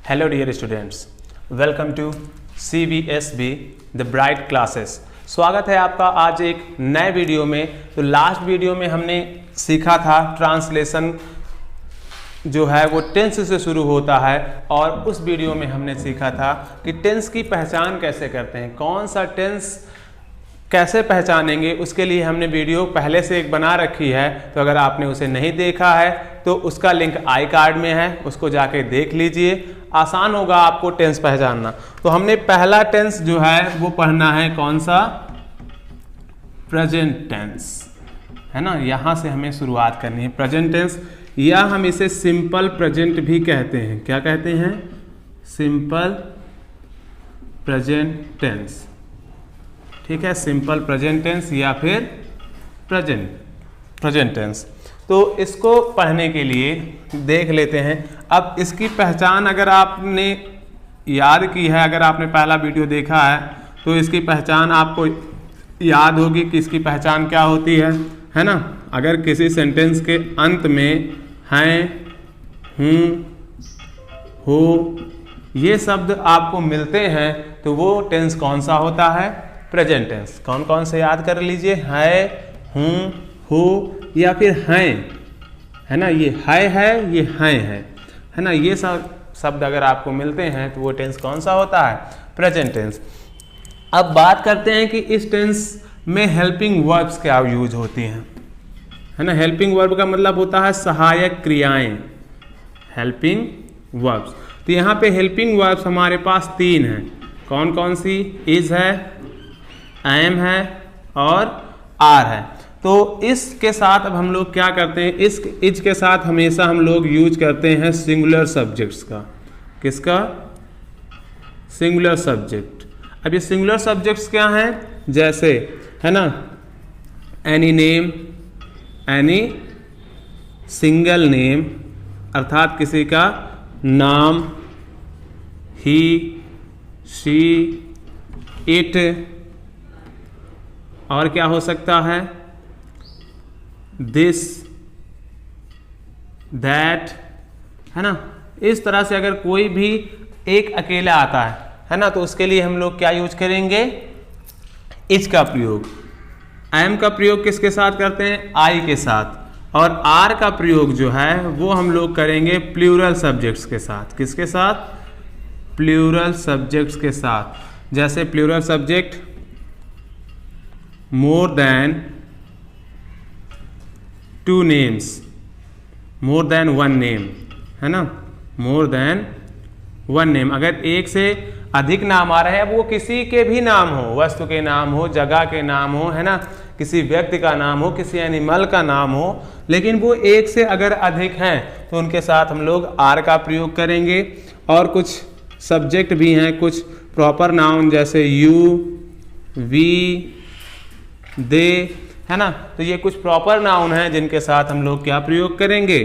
Hello dear students, welcome to CBSB the bright classes. स्वागत है आपका आज एक नए वीडियो में। तो लास्ट वीडियो में हमने सीखा था ट्रांसलेशन जो है वो टेंस से शुरू होता है, और उस वीडियो में हमने सीखा था कि टेंस की पहचान कैसे करते हैं, कौन सा टेंस कैसे पहचानेंगे। उसके लिए हमने वीडियो पहले से एक बना रखी है, तो अगर आपने उसे नहीं देखा है तो उसका लिंक आई कार्ड में है, उसको जाके देख लीजिए। आसान होगा आपको टेंस पहचानना। तो हमने पहला टेंस जो है वो पढ़ना है, कौन सा? प्रेजेंट टेंस, है ना। यहाँ से हमें शुरुआत करनी है। प्रेजेंट टेंस, या हम इसे सिंपल प्रेजेंट भी कहते हैं। क्या कहते हैं? Simple present tense. ठीक है, सिंपल प्रेजेंट टेंस या फिर प्रेजेंट टेंस। तो इसको पढ़ने के लिए देख लेते हैं। अब इसकी पहचान अगर आपने याद की है, अगर आपने पहला वीडियो देखा है तो इसकी पहचान आपको याद होगी कि इसकी पहचान क्या होती है ना। अगर किसी सेंटेंस के अंत में हैं, हूँ, हो ये शब्द आपको मिलते हैं तो वो टेंस कौन सा होता है? Present tense. कौन कौन से याद कर लीजिए? है, हूँ, हो या फिर हैं, है ना। ये है, ये हैं है ना। ये सब शब्द अगर आपको मिलते हैं तो वो टेंस कौन सा होता है? Present tense. अब बात करते हैं कि इस टेंस में हेल्पिंग वर्ब्स क्या यूज होती हैं, है ना। हेल्पिंग वर्ब का मतलब होता है सहायक क्रियाएं, हेल्पिंग वर्ब्स। तो यहाँ पे हेल्पिंग वर्ब्स हमारे पास 3 हैं। कौन कौन सी? इज है, एम है और आर है। तो इसके साथ अब हम लोग क्या करते हैं, इस इज के साथ हमेशा हम लोग यूज करते हैं सिंगुलर सब्जेक्ट्स का। किसका? Singular subject. अब ये सिंगुलर सब्जेक्ट्स क्या हैं? जैसे, है ना, any name, any single name, अर्थात किसी का नाम, ही, शी, इट, और क्या हो सकता है? दिस, दैट, है ना। इस तरह से अगर कोई भी एक अकेला आता है ना, तो उसके लिए हम लोग क्या यूज करेंगे? इज का प्रयोग। एम का प्रयोग किसके साथ करते हैं? आई के साथ। और आर का प्रयोग जो है वो हम लोग करेंगे प्लूरल सब्जेक्ट्स के साथ। किसके साथ? प्लूरल सब्जेक्ट्स के साथ। जैसे plural subject more than 2 names, more than 1 name, है ना। More than 1 name. अगर एक से अधिक नाम आ रहे हैं, वो किसी के भी नाम हो, वस्तु के नाम हो, जगह के नाम हो, है ना, किसी व्यक्ति का नाम हो, किसी एनिमल का नाम हो, लेकिन वो एक से अगर अधिक हैं तो उनके साथ हम लोग आर का प्रयोग करेंगे। और कुछ सब्जेक्ट भी हैं, कुछ प्रॉपर नाउन जैसे यू, वी, दे, है ना। तो ये कुछ प्रॉपर नाउन हैं जिनके साथ हम लोग क्या प्रयोग करेंगे?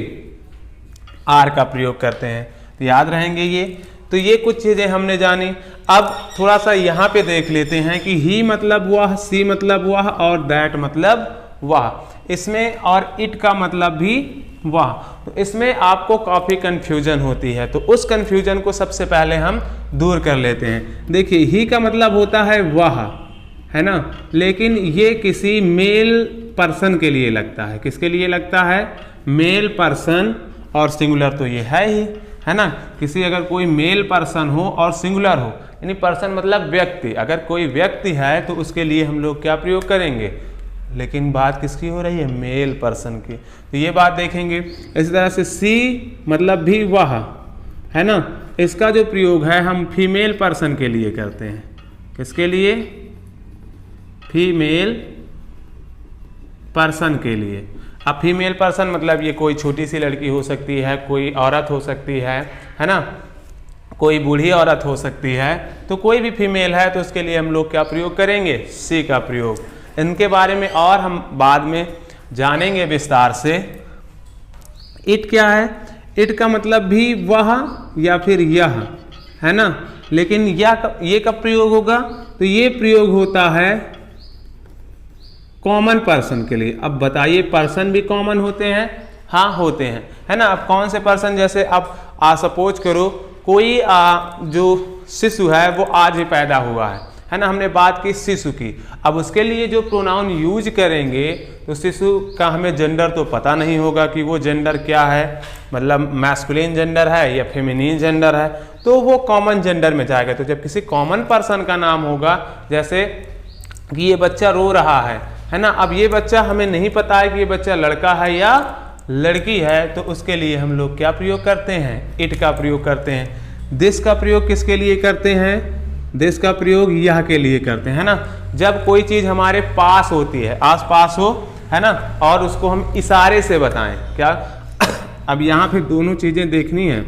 आर का प्रयोग करते हैं। तो याद रहेंगे ये। तो ये कुछ चीजें हमने जानी। अब थोड़ा सा यहाँ पे देख लेते हैं कि ही मतलब वह, सी मतलब वह, और दैट मतलब वह। इसमें और इट का मतलब भी वह। तो इसमें आपको काफी कंफ्यूजन होती है, तो उस कंफ्यूजन को सबसे पहले हम दूर कर लेते हैं। देखिए, ही का मतलब होता है वह, है ना, लेकिन ये किसी मेल पर्सन के लिए लगता है। किसके लिए लगता है? Male person. और सिंगुलर तो ये है ही, है ना। किसी अगर कोई मेल पर्सन हो और सिंगुलर हो, यानी पर्सन मतलब व्यक्ति, अगर कोई व्यक्ति है तो उसके लिए हम लोग क्या प्रयोग करेंगे? लेकिन बात किसकी हो रही है? मेल पर्सन की। तो ये बात देखेंगे। इसी तरह से सी मतलब भी वह, है ना। इसका जो प्रयोग है हम फीमेल पर्सन के लिए करते हैं। किसके लिए? फीमेल पर्सन के लिए। अब फीमेल पर्सन मतलब ये कोई छोटी सी लड़की हो सकती है, कोई औरत हो सकती है ना, कोई बूढ़ी औरत हो सकती है। तो कोई भी फीमेल है तो उसके लिए हम लोग क्या प्रयोग करेंगे? सी का प्रयोग। इनके बारे में और हम बाद में जानेंगे विस्तार से। इट क्या है? इट का मतलब भी वह या फिर यह, है ना। लेकिन ये कब प्रयोग होगा? तो ये प्रयोग होता है कॉमन पर्सन के लिए। अब बताइए, पर्सन भी कॉमन होते हैं? हाँ होते हैं, है ना। अब कौन से पर्सन? जैसे अब सपोज करो कोई जो शिशु है वो आज ही पैदा हुआ है ना, हमने बात की शिशु की। अब उसके लिए जो प्रोनाउन यूज करेंगे तो शिशु का हमें जेंडर तो पता नहीं होगा कि वो जेंडर क्या है, मतलब मैस्कुलिन जेंडर है या फेमिनिन जेंडर है, तो वो कॉमन जेंडर में जाएगा। तो जब किसी कॉमन पर्सन का नाम होगा, जैसे कि ये बच्चा रो रहा है ना, अब ये बच्चा हमें नहीं पता है कि ये बच्चा लड़का है या लड़की है, तो उसके लिए हम लोग क्या प्रयोग करते हैं, इट का प्रयोग करते हैं। दिस का प्रयोग किसके लिए करते हैं, दिस का प्रयोग यह के लिए करते हैं ना। जब कोई चीज हमारे पास होती है, आस पास हो, है ना, और उसको हम इशारे से बताएं क्या। अब यहाँ फिर दोनों चीजें देखनी है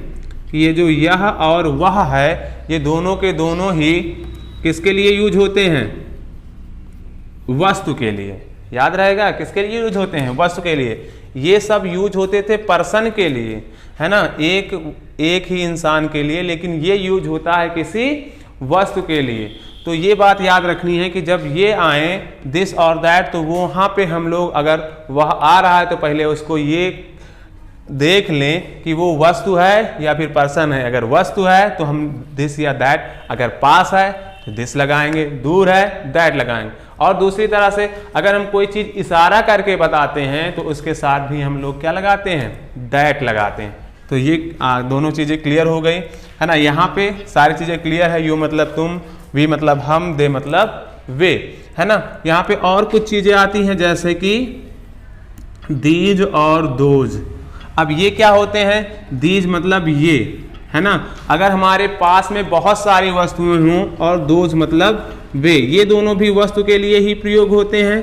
कि ये जो यह और वह है, ये दोनों के दोनों ही किसके लिए यूज होते हैं, वस्तु के लिए। याद रहेगा किसके लिए यूज होते हैं, वस्तु के लिए। ये सब यूज होते थे पर्सन के लिए, है ना, एक ही इंसान के लिए, लेकिन ये यूज होता है किसी वस्तु के लिए। तो ये बात याद रखनी है कि जब ये आए दिस और दैट, तो वहाँ पे हम लोग अगर वह आ रहा है तो पहले उसको ये देख लें कि वो वस्तु है या फिर पर्सन है। अगर वस्तु है तो हम दिस या दैट, अगर पास है तो दिस लगाएंगे, दूर है दैट लगाएंगे। और दूसरी तरह से अगर हम कोई चीज इशारा करके बताते हैं तो उसके साथ भी हम लोग क्या लगाते हैं, दैट लगाते हैं। तो ये दोनों चीजें क्लियर हो गई, है ना। यहाँ पे सारी चीजें क्लियर है। यू मतलब तुम, वी मतलब हम, दे मतलब वे, है ना। यहाँ पे और कुछ चीजें आती हैं जैसे कि दीज और दोज। अब ये क्या होते हैं, दीज मतलब ये, है ना। अगर हमारे पास में बहुत सारी वस्तुएं हों, और दोज मतलब वे, ये दोनों भी वस्तु के लिए ही प्रयोग होते हैं।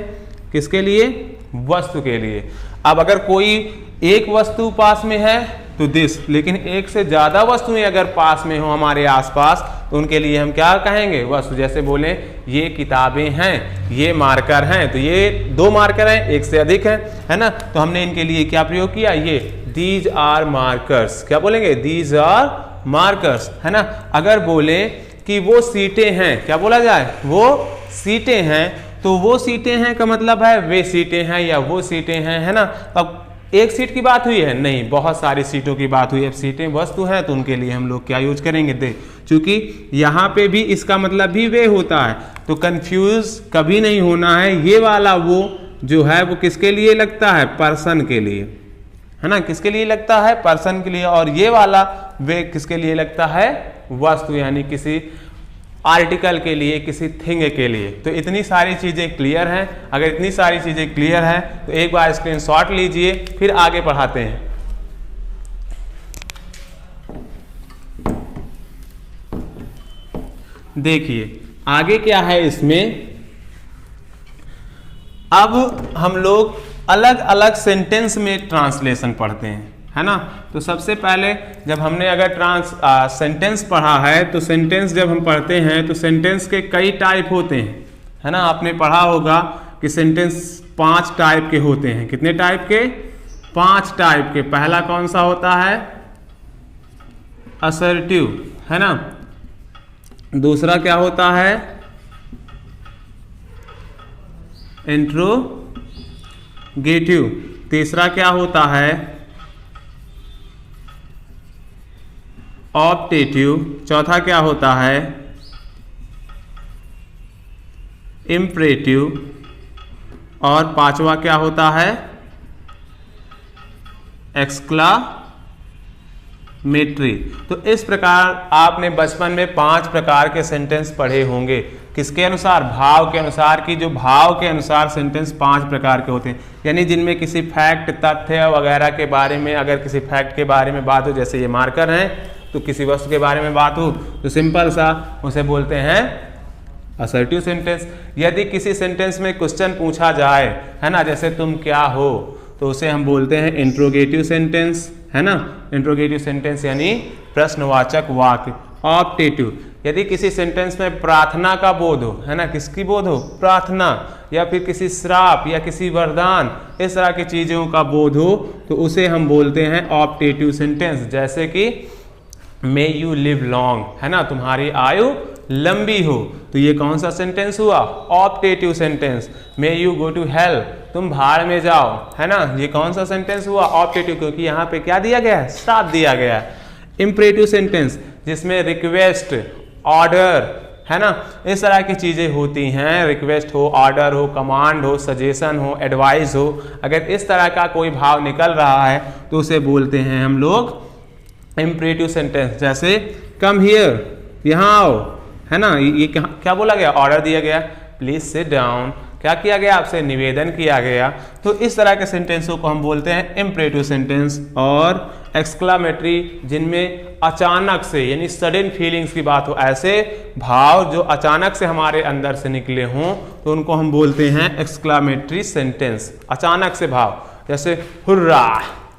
किसके लिए, वस्तु के लिए। अब अगर कोई एक वस्तु पास में है तो दिस, लेकिन एक से ज्यादा वस्तुएं अगर पास में हो हमारे आसपास, तो उनके लिए हम क्या कहेंगे, वस्तु। जैसे बोले ये किताबें हैं, ये मार्कर हैं, तो ये 2 मार्कर हैं, एक से अधिक है ना, तो हमने इनके लिए क्या प्रयोग किया, ये दीज आर मार्कर्स। क्या बोलेंगे, दीज आर मार्कर्स, है ना। अगर बोले कि वो सीटें हैं, क्या बोला जाए, वो सीटें हैं, तो वो सीटें हैं का मतलब है वे सीटें हैं या वो सीटें हैं, है ना। अब एक सीट की बात हुई है, नहीं, बहुत सारी सीटों की बात हुई है। अब सीटें वस्तु हैं तो उनके लिए हम लोग क्या यूज करेंगे, दे। क्योंकि यहाँ पे भी इसका मतलब भी वे होता है, तो कंफ्यूज कभी नहीं होना है। ये वाला वो जो है वो किसके लिए लगता है, पर्सन के लिए, है ना, किसके लिए लगता है, पर्सन के लिए। और ये वाला वे किसके लिए लगता है, वस्तु, यानी किसी आर्टिकल के लिए, किसी थिंग के लिए। तो इतनी सारी चीजें क्लियर हैं। अगर इतनी सारी चीजें क्लियर हैं तो एक बार स्क्रीनशॉट लीजिए, फिर आगे पढ़ाते हैं। देखिए आगे क्या है इसमें। अब हम लोग अलग अलग सेंटेंस में ट्रांसलेशन पढ़ते हैं, है ना। तो सबसे पहले जब हमने अगर सेंटेंस पढ़ा है, तो सेंटेंस जब हम पढ़ते हैं तो सेंटेंस के कई टाइप होते हैं, है ना। आपने पढ़ा होगा कि सेंटेंस 5 टाइप के होते हैं। कितने टाइप के, 5 टाइप के। पहला कौन सा होता है, असर्टिव, है ना। दूसरा क्या होता है, इंट्रोगेटिव। तीसरा क्या होता है, ऑप्टेटिव। चौथा क्या होता है, इम्परेटिव। और 5वां क्या होता है, एक्सक्लामेटरी। तो इस प्रकार आपने बचपन में 5 प्रकार के सेंटेंस पढ़े होंगे। किसके अनुसार, भाव के अनुसार, कि जो भाव के अनुसार सेंटेंस 5 प्रकार के होते हैं, यानी जिनमें किसी फैक्ट, तथ्य वगैरह के बारे में, अगर किसी फैक्ट के बारे में बात हो, जैसे ये मार्कर हैं, तो किसी वस्तु के बारे में बात हो तो सिंपल सा उसे बोलते हैं असर्टिव सेंटेंस। यदि किसी सेंटेंस में क्वेश्चन पूछा जाए, है ना, जैसे तुम क्या हो, तो उसे हम बोलते हैं इंट्रोगेटिव सेंटेंस, है ना। इंट्रोगेटिव सेंटेंस यानी प्रश्नवाचक वाक्य। ऑप्टेटिव, यदि किसी सेंटेंस में प्रार्थना का बोध हो, है ना, किसकी बोध हो, प्रार्थना, या फिर किसी श्राप या किसी वरदान, इस तरह की चीजों का बोध हो, तो उसे हम बोलते हैं ऑप्टेटिव सेंटेंस। जैसे कि मे यू लिव लॉन्ग, है ना, तुम्हारी आयु लंबी हो, तो ये कौन सा सेंटेंस हुआ, optative sentence. May you go to hell, तुम भाड़ में जाओ, है ना, ये कौन सा सेंटेंस हुआ, ऑप्टेटिव, क्योंकि यहाँ पे क्या दिया गया है, श्राप दिया गया है। इम्परेटिव सेंटेंस, जिसमें रिक्वेस्ट, ऑर्डर, है ना, इस तरह की चीज़ें होती हैं। रिक्वेस्ट हो, ऑर्डर हो, कमांड हो, सजेशन हो, एडवाइस हो, अगर इस तरह का कोई भाव निकल रहा है तो उसे बोलते हैं हम लोग इम्परेटिव सेंटेंस। जैसे कम हियर, यहाँ आओ, है ना, ये क्या बोला गया, ऑर्डर दिया गया, प्लीज सिट डाउन, क्या किया गया, आपसे निवेदन किया गया। तो इस तरह के सेंटेंसों को हम बोलते हैं इम्परेटिव सेंटेंस। और एक्सक्लामेटरी, जिनमें अचानक से यानी सडन फीलिंग्स की बात हो, ऐसे भाव जो अचानक से हमारे अंदर से निकले हों, तो उनको हम बोलते हैं एक्सक्लामेटरी सेंटेंस। अचानक से भाव, जैसे हुर्रा,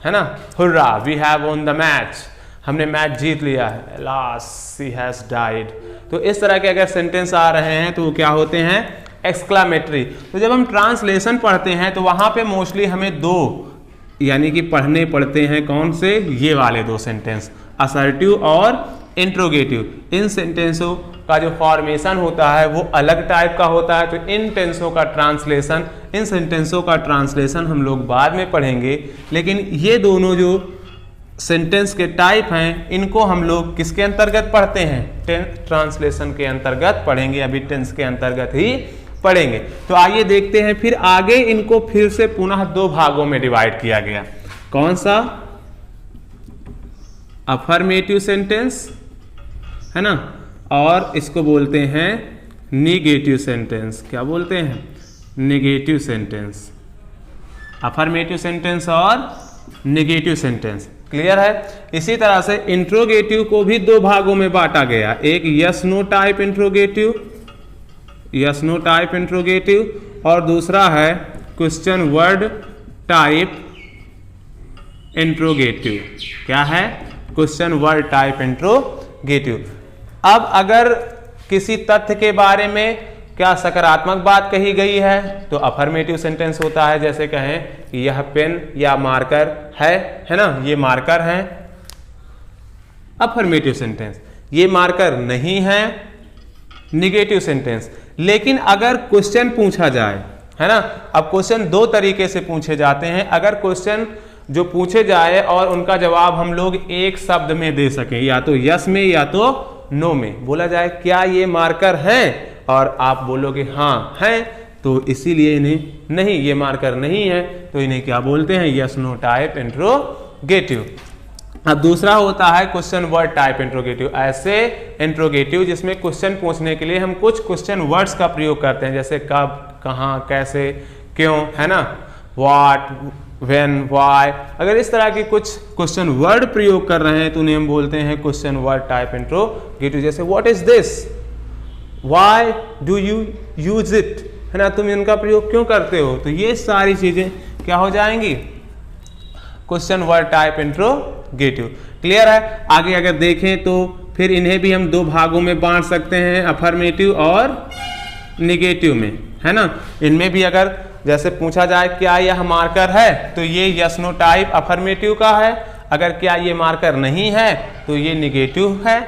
है ना, hurrah, we have won the match, हमने मैच जीत लिया है, अलास ही हैज डाइड। तो इस तरह के अगर सेंटेंस आ रहे हैं तो वो क्या होते हैं, एक्सक्लामेटरी। तो जब हम ट्रांसलेशन पढ़ते हैं तो वहां पे मोस्टली हमें दो यानी कि पढ़ने पड़ते हैं, कौन से, ये वाले दो सेंटेंस, असर्टिव और इंट्रोगेटिव। इन सेंटेंसों का जो फॉर्मेशन होता है वो अलग टाइप का होता है। तो इन टेंसों का ट्रांसलेशन, इन सेंटेंसों का ट्रांसलेशन हम लोग बाद में पढ़ेंगे, लेकिन ये दोनों जो सेंटेंस के टाइप हैं इनको हम लोग किसके अंतर्गत पढ़ते हैं, टेंस ट्रांसलेशन के अंतर्गत पढ़ेंगे, अभी टेंस के अंतर्गत ही पढ़ेंगे। तो आइए देखते हैं फिर आगे इनको फिर से पुनः दो भागों में डिवाइड किया गया। कौन सा, अफर्मेटिव सेंटेंस, है ना, और इसको बोलते हैं निगेटिव सेंटेंस। क्या बोलते हैं, निगेटिव सेंटेंस। अफर्मेटिव सेंटेंस और निगेटिव सेंटेंस, क्लियर है। इसी तरह से इंट्रोगेटिव को भी दो भागों में बांटा गया, एक yes no type interrogative, yes no type interrogative, और दूसरा है क्वेश्चन वर्ड टाइप इंट्रोगेटिव। क्या है, क्वेश्चन वर्ड टाइप इंट्रोगेटिव। अब अगर किसी तथ्य के बारे में क्या सकारात्मक बात कही गई है तो अफर्मेटिव सेंटेंस होता है। जैसे कहें कि यह पेन या मार्कर है ना, ये मार्कर है, अफर्मेटिव सेंटेंस। ये मार्कर नहीं है, निगेटिव सेंटेंस। लेकिन अगर क्वेश्चन पूछा जाए, है ना, अब क्वेश्चन दो तरीके से पूछे जाते हैं। अगर क्वेश्चन जो पूछे जाए और उनका जवाब हम लोग एक शब्द में दे सकें, या तो यस में या तो नो में, बोला जाए क्या ये मार्कर है, और आप बोलोगे हाँ है, तो इसीलिए इन्हें नहीं, ये मार्कर नहीं है, तो इन्हें क्या बोलते हैं, यस नो टाइप इंट्रोगेटिव। अब दूसरा होता है क्वेश्चन वर्ड टाइप इंट्रोगेटिव। ऐसे इंट्रोगेटिव जिसमें क्वेश्चन पूछने के लिए हम कुछ क्वेश्चन वर्ड्स का प्रयोग करते हैं, जैसे कब, कहाँ, कैसे, क्यों, है ना, व्हाट, व्हेन, व्हाई। अगर इस तरह की कुछ क्वेश्चन वर्ड प्रयोग कर रहे हैं तो उन्हें हम बोलते हैं क्वेश्चन वर्ड टाइप इंट्रोगेटिव। जैसे what is this, why do you use it, है ना, तुम इनका प्रयोग क्यों करते हो। तो ये सारी चीजें क्या हो जाएंगी, question word type interrogative. Clear है। आगे अगर देखें तो फिर इन्हें भी हम दो भागों में बांट सकते हैं, अफर्मेटिव और निगेटिव में, है ना। इनमें भी अगर जैसे पूछा जाए क्या यह मार्कर है, तो ये यस नो टाइप अफर्मेटिव का है। अगर क्या ये मार्कर नहीं है तो ये निगेटिव है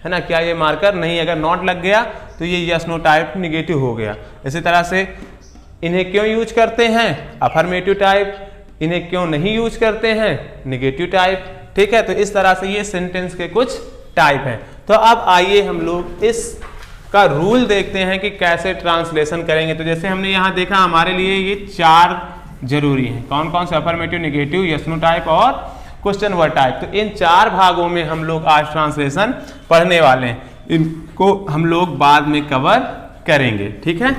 ना। क्या ये मार्कर नहीं, अगर नॉट लग गया तो ये यस नो टाइप निगेटिव हो गया। इसी तरह से इन्हें क्यों यूज करते हैं, अफर्मेटिव टाइप, इन्हें क्यों नहीं यूज करते हैं, निगेटिव टाइप। ठीक है, तो इस तरह से ये सेंटेंस के कुछ टाइप हैं। तो अब आइए हम लोग इसका रूल देखते हैं कि कैसे ट्रांसलेशन करेंगे। तो जैसे हमने यहाँ देखा हमारे लिए ये चार जरूरी हैं, कौन कौन से, affirmative, negative, yes no type और क्वेश्चन वर्ड टाइप। तो इन चार भागों में हम लोग आज ट्रांसलेशन पढ़ने वाले हैं, इनको हम लोग बाद में कवर करेंगे। ठीक है,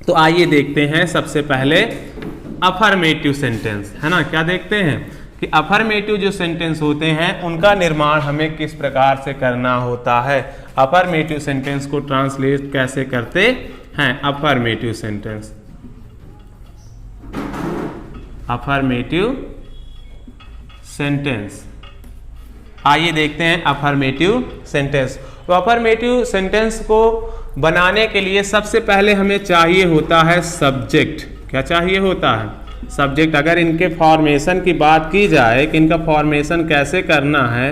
तो आइए देखते हैं सबसे पहले अफर्मेटिव सेंटेंस, है ना। क्या देखते हैं कि अफर्मेटिव जो सेंटेंस होते हैं उनका निर्माण हमें किस प्रकार से करना होता है, अफर्मेटिव सेंटेंस को ट्रांसलेट कैसे करते हैं। अफर्मेटिव सेंटेंस, अफर्मेटिव सेंटेंस, आइए देखते हैं अफर्मेटिव सेंटेंस। तो अफर्मेटिव सेंटेंस को बनाने के लिए सबसे पहले हमें चाहिए होता है सब्जेक्ट। क्या चाहिए होता है, सब्जेक्ट। अगर इनके फॉर्मेशन की बात की जाए कि इनका फॉर्मेशन कैसे करना है,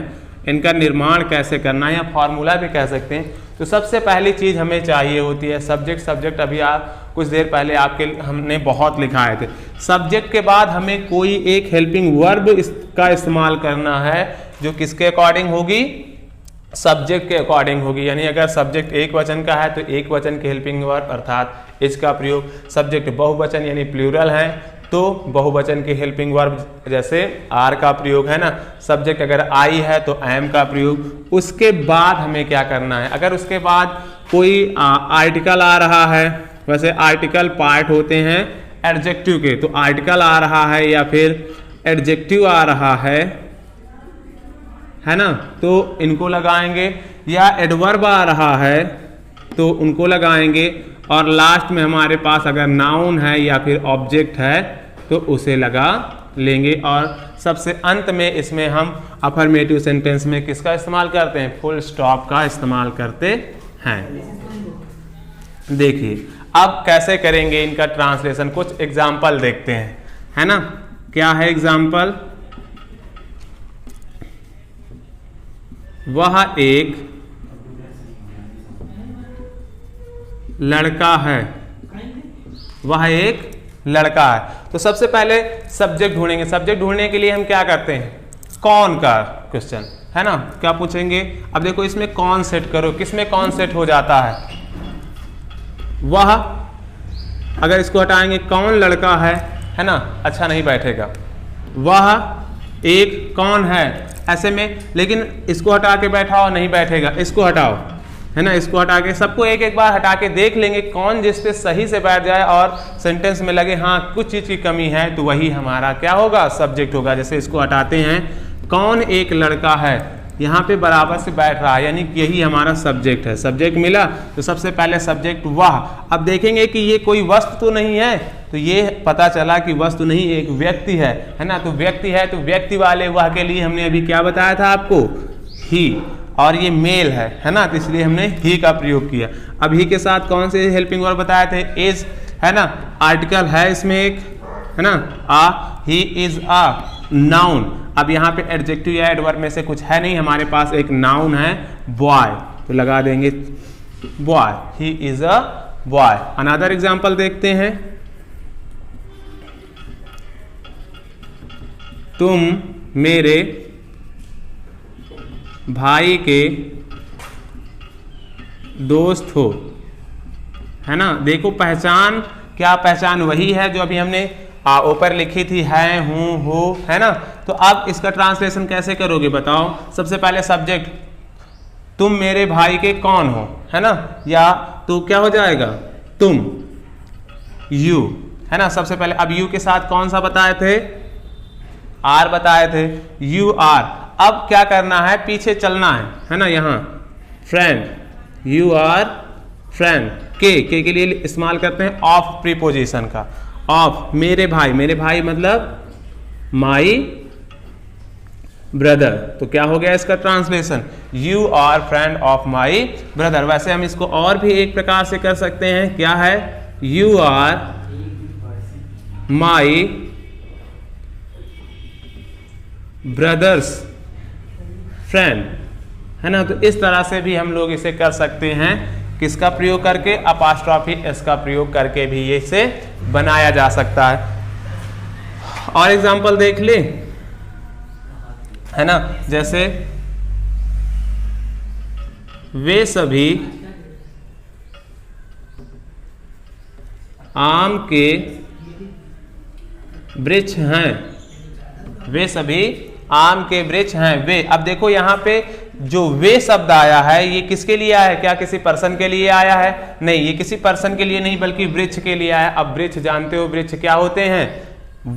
इनका निर्माण कैसे करना है, या फॉर्मूला भी कह सकते हैं, तो सबसे पहली चीज हमें चाहिए होती है सब्जेक्ट। सब्जेक्ट अभी आप कुछ देर पहले आपके हमने बहुत लिखाए थे। सब्जेक्ट के बाद हमें कोई एक हेल्पिंग वर्ब का इस्तेमाल करना है जो किसके अकॉर्डिंग होगी, सब्जेक्ट के अकॉर्डिंग होगी, यानी अगर सब्जेक्ट एक वचन का है तो एक वचन के हेल्पिंग वर्ब अर्थात इज का प्रयोग, सब्जेक्ट बहुवचन यानी प्लूरल है तो बहुवचन के हेल्पिंग वर्ब जैसे आर का प्रयोग है ना, सब्जेक्ट अगर आई है तो एम का प्रयोग। उसके बाद हमें क्या करना है, अगर उसके बाद कोई आर्टिकल आ रहा है, वैसे आर्टिकल पार्ट होते हैं एडजेक्टिव के, तो आर्टिकल आ रहा है या फिर एडजेक्टिव आ रहा है ना, तो इनको लगाएंगे, या एडवर्ब आ रहा है तो उनको लगाएंगे, और लास्ट में हमारे पास अगर नाउन है या फिर ऑब्जेक्ट है तो उसे लगा लेंगे। और सबसे अंत में इसमें हम अफर्मेटिव सेंटेंस में किसका इस्तेमाल करते हैं, फुल स्टॉप का इस्तेमाल करते हैं। देखिए अब कैसे करेंगे इनका ट्रांसलेशन, कुछ एग्जाम्पल देखते हैं, है ना। क्या है एग्जाम्पल, वह एक लड़का है, वह एक लड़का है। तो सबसे पहले सब्जेक्ट ढूंढेंगे, सब्जेक्ट ढूंढने के लिए हम क्या करते हैं, कौन का क्वेश्चन है ना, क्या पूछेंगे। अब देखो इसमें कौन सेट करो, किसमें कौन सेट हो जाता है, वह, अगर इसको हटाएंगे कौन लड़का है ना, अच्छा नहीं बैठेगा। वह एक कौन है ऐसे में, लेकिन इसको हटा के बैठाओ नहीं बैठेगा, इसको हटाओ है ना, इसको हटा के, सबको एक एक बार हटा के देख लेंगे कौन जिस पे सही से बैठ जाए और सेंटेंस में लगे हाँ कुछ चीज की कमी है, तो वही हमारा क्या होगा, सब्जेक्ट होगा। जैसे इसको हटाते हैं, कौन एक लड़का है, यहाँ पे बराबर से बैठ रहा है, यानी कि यही हमारा सब्जेक्ट है। सब्जेक्ट मिला तो सबसे पहले सब्जेक्ट वह। अब देखेंगे कि ये कोई वस्तु तो नहीं है, तो ये पता चला कि वस्तु नहीं, एक व्यक्ति है ना, तो व्यक्ति है तो व्यक्ति वाले वह के लिए हमने अभी क्या बताया था आपको, ही, और ये मेल है ना, तो इसलिए हमने ही का प्रयोग किया। अब ही के साथ कौन से हेल्पिंग वर्ब बताए थे, इज है ना, आर्टिकल है इसमें एक, है ना, ही इज अ नाउन। अब यहाँ पे एडजेक्टिव या एडवर्ब में से कुछ है नहीं, हमारे पास एक नाउन है बॉय, तो लगा देंगे boy, he is a boy. Another example देखते हैं, तुम मेरे भाई के दोस्त हो, है ना। देखो पहचान, क्या पहचान वही है जो अभी हमने ऊपर लिखी थी, है, हूं, हो, है ना। तो अब इसका ट्रांसलेशन कैसे करोगे बताओ। सबसे पहले सब्जेक्ट, तुम मेरे भाई के कौन हो, है ना, या तो क्या हो जाएगा, तुम, यू, है ना। सबसे पहले अब यू के साथ कौन सा बताए थे, आर बताए थे, यू आर। अब क्या करना है, पीछे चलना है ना, यहाँ फ्रेंड, यू आर फ्रेंड, के लिए इस्तेमाल करते हैं ऑफ प्रीपोजिशन का, ऑफ, मेरे भाई, मेरे भाई मतलब माई ब्रदर। तो क्या हो गया इसका translation, you are friend of my brother. वैसे हम इसको और भी एक प्रकार से कर सकते हैं, क्या है, you are my brother's friend, है ना। तो इस तरह से भी हम लोग इसे कर सकते हैं, किसका प्रयोग करके, अपोस्ट्रोफी एस का प्रयोग करके भी ये इसे बनाया जा सकता है। और एग्जांपल देख ले, है ना, जैसे वे सभी आम के वृक्ष हैं, वे सभी आम के वृक्ष हैं, वे। अब देखो यहाँ पे जो वे शब्द आया है ये किसके लिए आया है, क्या किसी पर्सन के लिए आया है, नहीं, ये किसी पर्सन के लिए नहीं बल्कि वृक्ष के लिए आया। अब वृक्ष जानते हो, वृक्ष क्या होते हैं,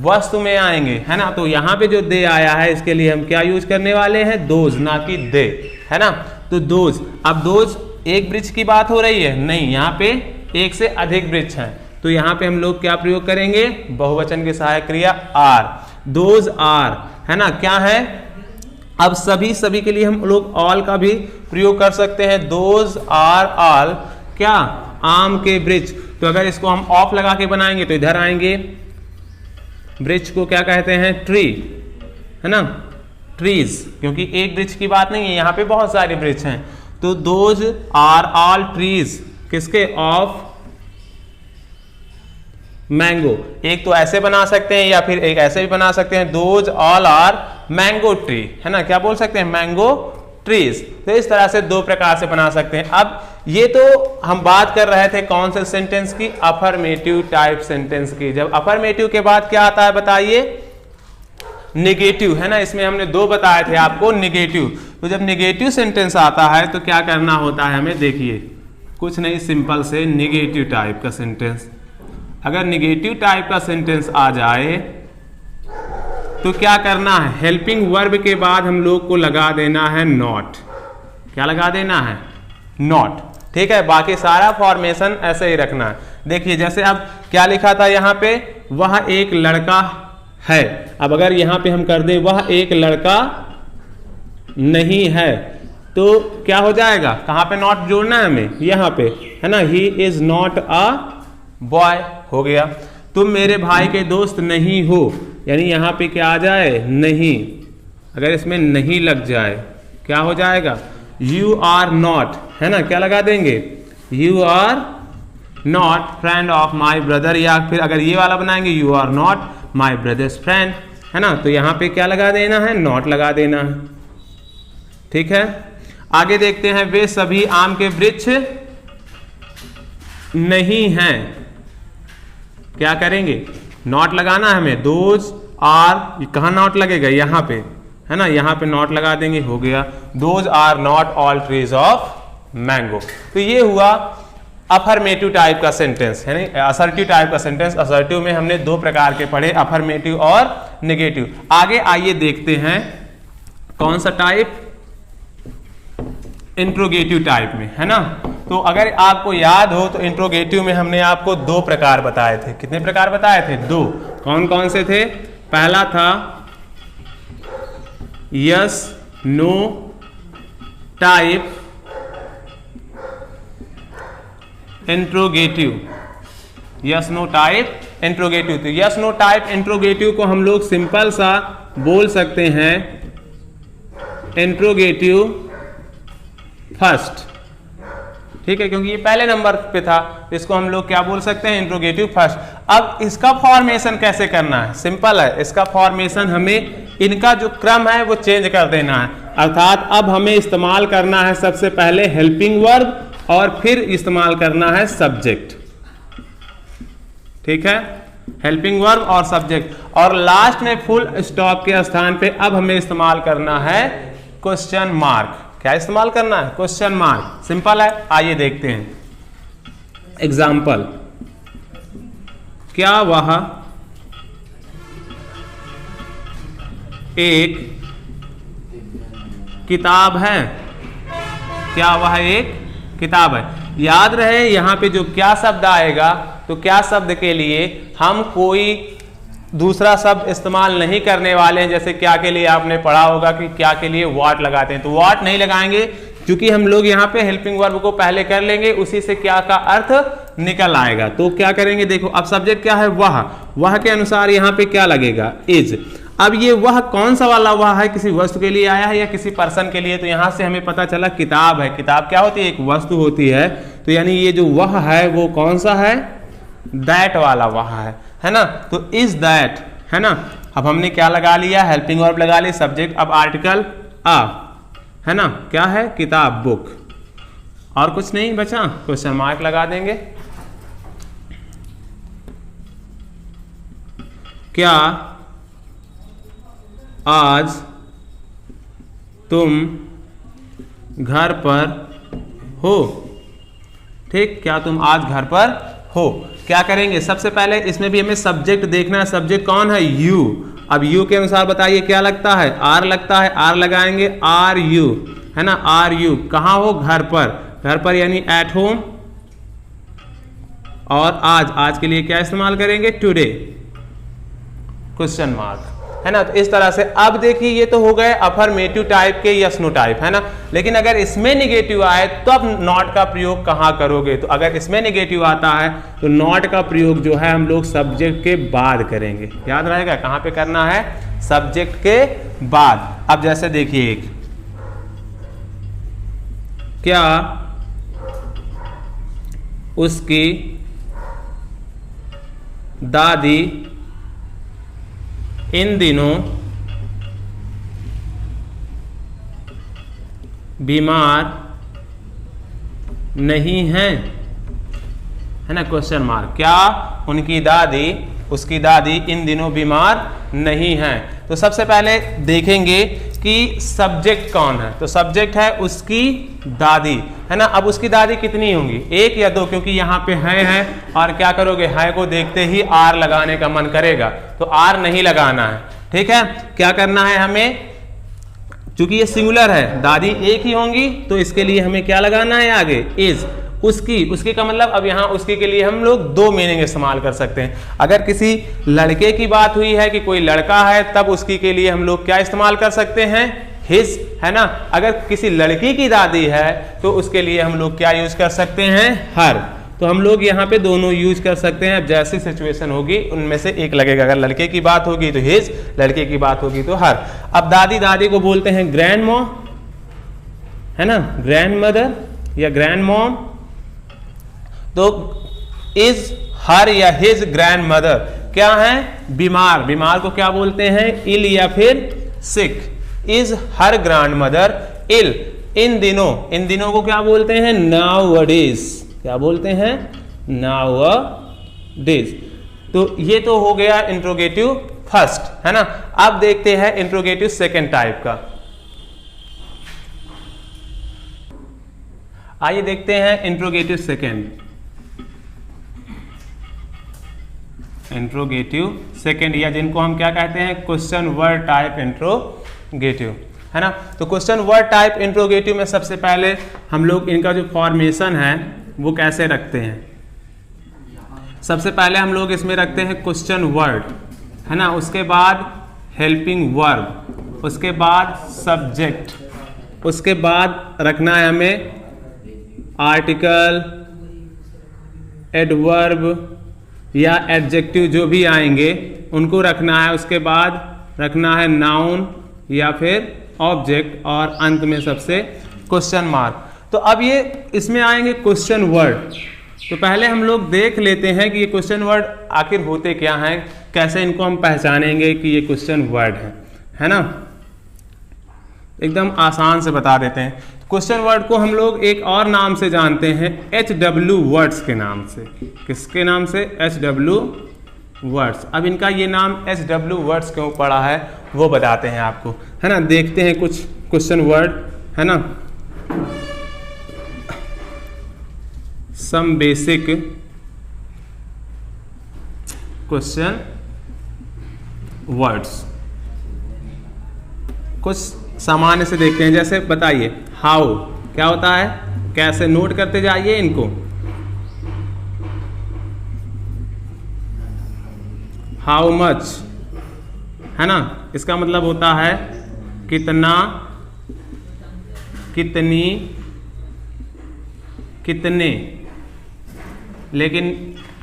वस्तु में आएंगे, है ना। तो यहाँ पे जो दे आया है इसके लिए हम क्या यूज करने वाले हैं, दोज, ना कि दे, है ना। तो दोज, अब दोज एक वृक्ष की बात हो रही है, नहीं, यहाँ पे एक से अधिक वृक्ष हैं, तो यहाँ पे हम लोग क्या प्रयोग करेंगे, बहुवचन की सहायक क्रिया आर, दोज आर, है ना। क्या है, अब सभी के लिए हम लोग ऑल का भी प्रयोग कर सकते हैं, दोज आर ऑल, क्या, आम के वृक्ष। तो अगर इसको हम ऑफ लगा के बनाएंगे तो इधर आएंगे, वृक्ष को क्या कहते हैं, ट्री, है ना, ट्रीज, क्योंकि एक वृक्ष की बात नहीं है, यहाँ पे बहुत सारे वृक्ष हैं। तो दोज आर ऑल ट्रीज, किसके, ऑफ मैंगो। एक तो ऐसे बना सकते हैं या फिर एक ऐसे भी बना सकते हैं, those all are mango tree, है ना। क्या बोल सकते हैं, मैंगो ट्रीज। तो इस तरह से दो प्रकार से बना सकते हैं। अब ये तो हम बात कर रहे थे कौन से सेंटेंस की, अफर्मेटिव टाइप सेंटेंस की। जब अफर्मेटिव के बाद क्या आता है बताइए, निगेटिव, है ना। इसमें हमने दो बताए थे आपको, निगेटिव। तो जब निगेटिव सेंटेंस आता है तो क्या करना होता है हमें, देखिए कुछ नहीं, सिंपल से निगेटिव टाइप का सेंटेंस। अगर निगेटिव टाइप का सेंटेंस आ जाए तो क्या करना है, हेल्पिंग वर्ब के बाद हम लोग को लगा देना है नॉट। क्या लगा देना है, नॉट, ठीक है। बाकी सारा फॉर्मेशन ऐसे ही रखना है। देखिए जैसे अब क्या लिखा था यहाँ पे, वह एक लड़का है। अब अगर यहाँ पे हम कर दें वह एक लड़का नहीं है, तो क्या हो जाएगा, कहाँ पे नॉट जोड़ना है हमें, यहाँ पे, है ना। He is not a boy हो गया। तुम मेरे भाई के दोस्त नहीं हो, यानी यहाँ पे क्या आ जाए, नहीं। अगर इसमें नहीं लग जाए क्या हो जाएगा, यू आर नॉट, है ना। क्या लगा देंगे, you are not friend of my brother, या फिर अगर ये वाला बनाएंगे, you are not my brother's friend, है ना। तो यहाँ पे क्या लगा देना है, नॉट लगा देना है, ठीक है। आगे देखते हैं, वे सभी आम के वृक्ष नहीं हैं। क्या करेंगे, नॉट लगाना है हमें, दोज आर, कहाँ नॉट लगेगा, यहाँ पे, है ना। यहाँ पे नॉट लगा देंगे, हो गया, those are not all trees of mango. तो ये हुआ अफर्मेटिव टाइप का सेंटेंस, है ना, असर्टिव टाइप का सेंटेंस। असर्टिव में हमने दो प्रकार के पढ़े, अफर्मेटिव और नेगेटिव। आगे आइए देखते हैं कौन सा टाइप, इंट्रोगेटिव टाइप में, है ना। तो अगर आपको याद हो तो इंट्रोगेटिव में हमने आपको दो प्रकार बताए थे। कितने प्रकार बताए थे, दो। कौन कौन से थे, पहला था yes no type interrogative, yes no type interrogative. तो यस नो टाइप इंट्रोगेटिव को हम लोग सिंपल सा बोल सकते हैं, इंट्रोगेटिव फर्स्ट, ठीक है, क्योंकि ये पहले नंबर पे था। इसको हम लोग क्या बोल सकते हैं, इंट्रोगेटिव फर्स्ट। अब इसका फॉर्मेशन कैसे करना है, सिंपल है। इसका फॉर्मेशन हमें, इनका जो क्रम है वो चेंज कर देना है। अर्थात अब हमें इस्तेमाल करना है सबसे पहले हेल्पिंग वर्ब और फिर इस्तेमाल करना है सब्जेक्ट, ठीक है, हेल्पिंग वर्ब और सब्जेक्ट। और लास्ट में फुल स्टॉप के स्थान पे अब हमें इस्तेमाल करना है क्वेश्चन मार्क। क्या इस्तेमाल करना है, क्वेश्चन मार्क। सिंपल है, आइए देखते हैं एग्जाम्पल। क्या वह एक किताब है, क्या वह एक किताब है। याद रहे यहाँ पे जो क्या शब्द आएगा, तो क्या शब्द के लिए हम कोई दूसरा शब्द इस्तेमाल नहीं करने वाले हैं। जैसे क्या के लिए आपने पढ़ा होगा कि क्या के लिए व्हाट लगाते हैं, तो व्हाट नहीं लगाएंगे, क्योंकि हम लोग यहाँ पे हेल्पिंग वर्ब को पहले कर लेंगे, उसी से क्या का अर्थ निकल आएगा। तो क्या करेंगे, देखो अब सब्जेक्ट क्या है, वह के अनुसार यहाँ पे क्या लगेगा, इज। अब ये वह कौन सा वाला वह है, किसी वस्तु के लिए आया है या किसी पर्सन के लिए। तो यहां से हमें पता चला किताब है। किताब क्या होती है, एक वस्तु होती है। तो यानी ये जो वह है वो कौन सा है, दैट वाला वह है ना। तो इज दैट, है ना। अब हमने क्या लगा लिया, हेल्पिंग वर्ब लगा ली, सब्जेक्ट। अब आर्टिकल आ, है ना, क्या है, किताब, बुक, और कुछ नहीं बचा, क्वेश्चन मार्क लगा देंगे। क्या आज तुम घर पर हो, ठीक, क्या तुम आज घर पर हो। क्या करेंगे, सबसे पहले इसमें भी हमें सब्जेक्ट देखना है। सब्जेक्ट कौन है, यू। अब यू के अनुसार बताइए क्या लगता है, आर लगता है, आर लगाएंगे, आर यू, है ना, आर यू। कहाँ हो, घर पर, घर पर यानी एट होम। और आज के लिए क्या इस्तेमाल करेंगे, टुडे, क्वेश्चन मार्क, है ना। तो इस तरह से अब देखिए ये तो हो गए अफर्मेटिव टाइप के यस नो टाइप, है ना। लेकिन अगर इसमें निगेटिव आए तो अब नॉट का प्रयोग कहाँ करोगे। तो अगर इसमें निगेटिव आता है तो नॉट का प्रयोग जो है हम लोग सब्जेक्ट के बाद करेंगे। याद रहेगा कहाँ पे करना है, सब्जेक्ट के बाद। अब जैसे देखिए एक, क्या उसकी दादी इन दिनों बीमार नहीं हैं, है ना, क्वेश्चन मार्क। क्या उनकी दादी, उसकी दादी इन दिनों बीमार नहीं हैं। तो सबसे पहले देखेंगे कि सब्जेक्ट कौन है। तो सब्जेक्ट है उसकी दादी, है ना। अब उसकी दादी कितनी होंगी, एक या दो, क्योंकि यहाँ पे है और क्या करोगे, है को देखते ही आर लगाने का मन करेगा, तो आर नहीं लगाना है, ठीक है। क्या करना है हमें, चूंकि ये सिंगुलर है, दादी एक ही होंगी, तो इसके लिए हमें क्या लगाना है आगे, इज। उसकी का मतलब, अब यहाँ उसकी के लिए हम लोग दो मीनिंग इस्तेमाल कर सकते हैं। अगर किसी लड़के की बात हुई है कि कोई लड़का है, तब उसकी के लिए हम लोग क्या इस्तेमाल कर सकते हैं, हिज, है ना। अगर किसी लड़की की दादी है तो उसके लिए हम लोग क्या यूज कर सकते हैं, हर। तो हम लोग यहाँ पे दोनों यूज कर सकते हैं। अब जैसी सिचुएशन होगी उनमें से एक लगेगा। अगर लड़के की बात होगी तो हिज, लड़के की बात होगी तो हर। अब दादी को बोलते हैं ग्रैंड मॉम, है ना, ग्रैंड मदर या ग्रैंड मॉम। तो इज हर या हिज ग्रैंड मदर क्या है, बीमार। बीमार को क्या बोलते हैं, इल या फिर सिक। इज हर ग्रैंड मदर इल इन दिनों को क्या बोलते हैं, नाउअडेज। क्या बोलते हैं, नाउअडेज। तो ये तो हो गया इंट्रोगेटिव फर्स्ट, है ना। अब देखते हैं इंट्रोगेटिव सेकेंड टाइप का। आइए देखते हैं इंट्रोगेटिव सेकेंड। इंट्रोगेटिव सेकेंड, या जिनको हम क्या कहते हैं, क्वेश्चन वर्ड टाइप इंट्रोगेटिव, है ना। तो क्वेश्चन वर्ड टाइप इंट्रोगेटिव में सबसे पहले हम लोग इनका जो फॉर्मेशन है वो कैसे रखते हैं। सबसे पहले हम लोग इसमें रखते हैं क्वेश्चन वर्ड, है ना, उसके बाद हेल्पिंग वर्ब, उसके बाद सब्जेक्ट, उसके बाद रखना है हमें आर्टिकल, एडवर्ब या एडजेक्टिव जो भी आएंगे उनको रखना है। उसके बाद रखना है नाउन या फिर ऑब्जेक्ट, और अंत में सबसे क्वेश्चन मार्क। तो अब ये इसमें आएंगे क्वेश्चन वर्ड। तो पहले हम लोग देख लेते हैं कि ये क्वेश्चन वर्ड आखिर होते क्या हैं, कैसे इनको हम पहचानेंगे कि ये क्वेश्चन वर्ड है ना। एकदम आसान से बता देते हैं। क्वेश्चन वर्ड को हम लोग एक और नाम से जानते हैं, HW वर्ड्स के नाम से। किसके नाम से, HW वर्ड्स। अब इनका ये नाम HW वर्ड्स क्यों पड़ा है वो बताते हैं आपको, है ना। देखते हैं कुछ क्वेश्चन वर्ड, है ना, सम बेसिक क्वेश्चन वर्ड्स। कुछ सामान्य से देखते हैं, जैसे बताइए हाउ क्या होता है, कैसे, नोट करते जाइए इनको। हाउ मच, है ना, इसका मतलब होता है कितना, कितनी, कितने। लेकिन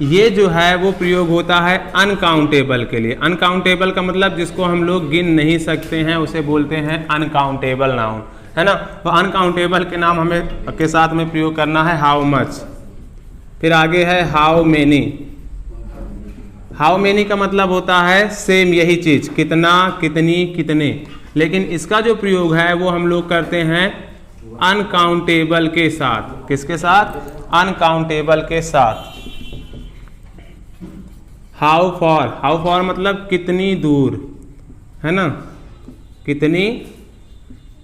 ये जो है वो प्रयोग होता है अनकाउंटेबल के लिए। अनकाउंटेबल का मतलब जिसको हम लोग गिन नहीं सकते हैं उसे बोलते हैं अनकाउंटेबल नाउन, है ना। तो अनकाउंटेबल के नाम हमें के साथ में प्रयोग करना है हाउ मच। फिर आगे है हाउ मेनी। हाउ मेनी का मतलब होता है सेम यही चीज, कितना, कितनी, कितने। लेकिन इसका जो प्रयोग है वो हम लोग करते हैं अनकाउंटेबल के साथ। किसके साथ, अनकाउंटेबल के साथ। हाउ फॉर, हाउ फॉर मतलब कितनी दूर, है ना, कितनी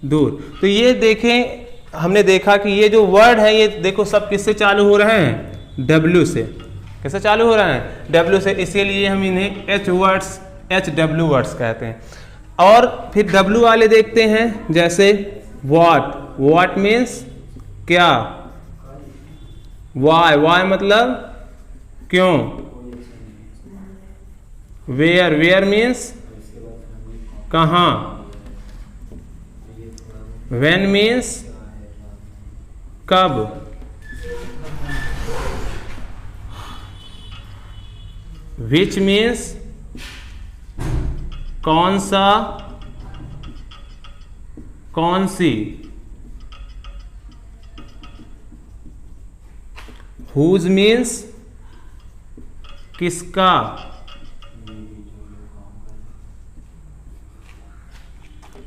दूर। तो ये देखें, हमने देखा कि ये जो वर्ड है ये देखो सब किससे चालू हो रहे हैं, W से। कैसे चालू हो रहे हैं, W से, इसीलिए हम इन्हें HW वर्ड्स कहते हैं। और फिर W वाले देखते हैं, जैसे व्हाट, व्हाट मीन्स क्या, वाई मतलब क्यों, वेयर, वेयर मीन्स कहां, व्हेन मीन्स कब, विच मीन्स कौन सा, कौन सी, हुज मीन्स किसका,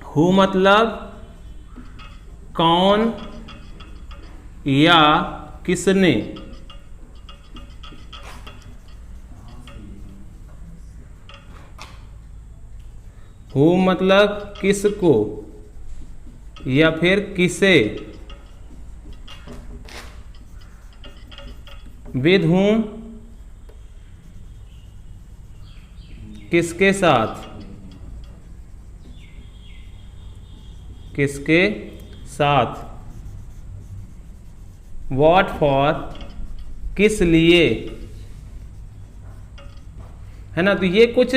हु मतलब कौन या किसने, हु मतलब किसको या फिर किसे, विद whom किसके साथ, किसके साथ, व्हाट फॉर किस लिए, है ना। तो ये कुछ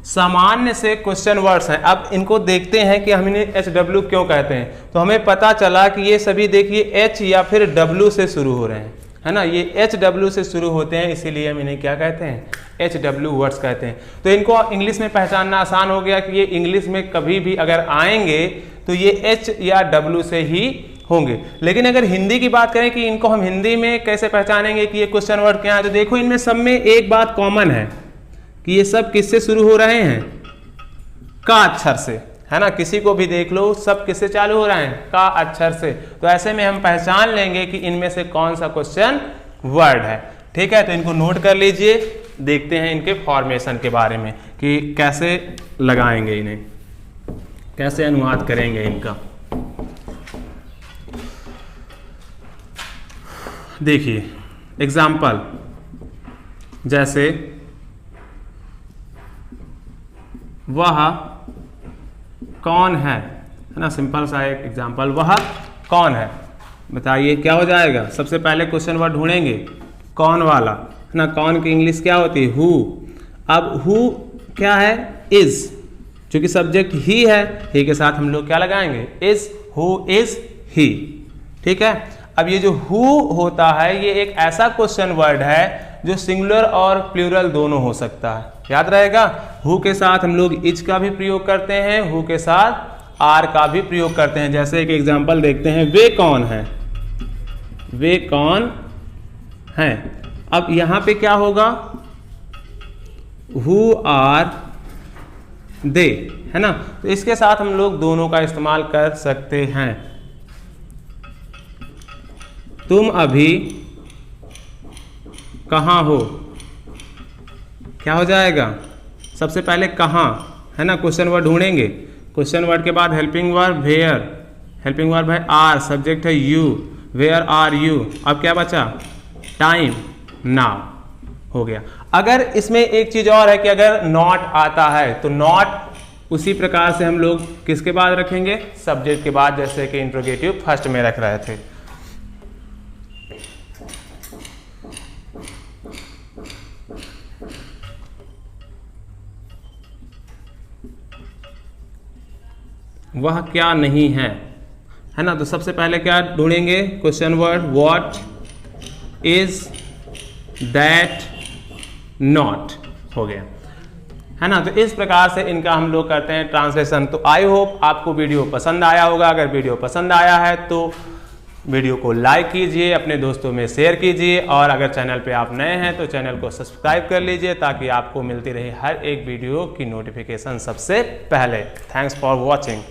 सामान्य से क्वेश्चन वर्ड्स हैं। अब इनको देखते हैं कि हम इन्हें HW क्यों कहते हैं। तो हमें पता चला कि ये सभी देखिए H या फिर W से शुरू हो रहे हैं, है ना। ये HW से शुरू होते हैं, इसीलिए हम इन्हें क्या कहते हैं, HW वर्ड्स कहते हैं। तो इनको इंग्लिश में पहचानना आसान हो गया कि ये इंग्लिश में कभी भी अगर आएंगे तो ये H या W से ही होंगे। लेकिन अगर हिंदी की बात करें कि इनको हम हिंदी में कैसे पहचानेंगे कि ये क्वेश्चन वर्ड क्या है, तो देखो इनमें सब में एक बात कॉमन है कि ये सब किससे शुरू हो रहे हैं, का अक्षर से, है ना। किसी को भी देख लो, सब किससे चालू हो रहे हैं, का अक्षर से। तो ऐसे में हम पहचान लेंगे कि इनमें से कौन सा क्वेश्चन वर्ड है। ठीक है, तो इनको नोट कर लीजिए। देखते हैं इनके फॉर्मेशन के बारे में कि कैसे लगाएंगे इन्हें, कैसे अनुवाद करेंगे इनका। देखिए एग्जाम्पल, जैसे वह कौन है ना, सिंपल सा एक एग्जाम्पल, वह कौन है, बताइए क्या हो जाएगा। सबसे पहले क्वेश्चन वर्ड ढूंढेंगे कौन वाला, है ना। कौन की इंग्लिश क्या होती है, हु। अब हु क्या है, इज, क्योंकि सब्जेक्ट ही है, ही के साथ हम लोग क्या लगाएंगे, इज, हु इज ही। ठीक है, अब ये जो हु होता है ये एक ऐसा क्वेश्चन वर्ड है जो सिंगुलर और प्लूरल दोनों हो सकता है, याद रहेगा। हु के साथ हम लोग इज का भी प्रयोग करते हैं, हु के साथ आर का भी प्रयोग करते हैं। जैसे एक एग्जांपल देखते हैं, वे कौन है, वे कौन हैं। अब यहां पे क्या होगा, हु आर दे, है ना। तो इसके साथ हम लोग दोनों का इस्तेमाल कर सकते हैं। तुम अभी कहाँ हो, क्या हो जाएगा, सबसे पहले कहाँ, है ना। क्वेश्चन वर्ड ढूंढेंगे, क्वेश्चन वर्ड के बाद helping verb where, helping verb है आर, सब्जेक्ट है यू, वेयर आर यू। अब क्या बचा, टाइम, नाउ, हो गया। अगर इसमें एक चीज और है कि अगर नॉट आता है तो नॉट उसी प्रकार से हम लोग किसके बाद रखेंगे, सब्जेक्ट के बाद, जैसे कि इंट्रोगेटिव फर्स्ट में रख रहे थे। वह क्या नहीं है, है ना। तो सबसे पहले क्या ढूंढेंगे, question word what is that not, हो गया, है ना। तो इस प्रकार से इनका हम लोग करते हैं ट्रांसलेशन। तो आई होप आपको वीडियो पसंद आया होगा। अगर वीडियो पसंद आया है तो वीडियो को लाइक कीजिए, अपने दोस्तों में शेयर कीजिए, और अगर चैनल पे आप नए हैं तो चैनल को सब्सक्राइब कर लीजिए ताकि आपको मिलती रहे हर एक वीडियो की नोटिफिकेशन सबसे पहले। Thanks for watching.